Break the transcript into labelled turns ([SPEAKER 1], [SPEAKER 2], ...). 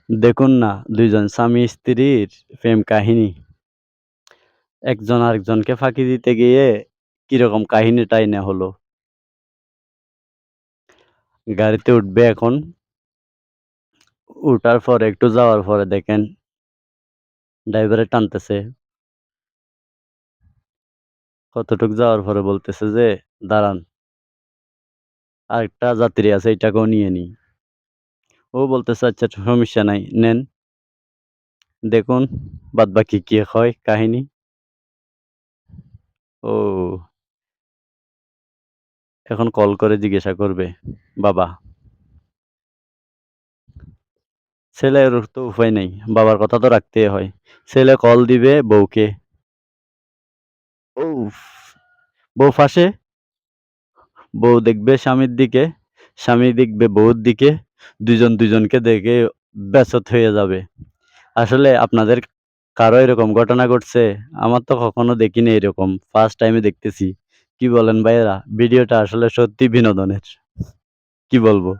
[SPEAKER 1] দেখুন না ২ জন স্বামী-স্ত্রীর প্রেম কাহিনী। একজন আরেকজনকে ফাঁকি দিতে গিয়ে কিরকম কাহিনীটাই না হলো। গাড়িতে উঠবে এখন, উঠার পরে একটু যাওয়ার পরে দেখেন ড্রাইভারে টানতেছে। কতটুক যাওয়ার পরে বলতেছে যে, "দাঁড়ান, আরেকটা যাত্রী আছে এইটাকেও নিয়ে নিই।" ও বলতেছে, "আচ্ছা সমস্যা নাই, নেন।" দেখুন বাদবাকি কি হয় কাহিনী। ও এখন কল করে জিজ্ঞাসা করবে, "বাবা।" ছেলের তো উপায় নেই। বাবার কথা তো রাখতেই হয়। ছেলে কল দিবে বউকে। উফ! বউ ফাঁসে, বউ দেখবে স্বামীর দিকে, স্বামী দেখবে বউর দিকে, দুজন দুজনকে দেখে বেচত হয়ে যাবে। আসলে আপনাদের কারো এরকম ঘটনা ঘটছে? আমার তো কখনো দেখিনি এরকম। ফার্স্ট টাইমে দেখতেছি। কি বলেন ভাইয়েরা? ভিডিওটা আসলে সত্যিই বিনোদনের। কি বলবো?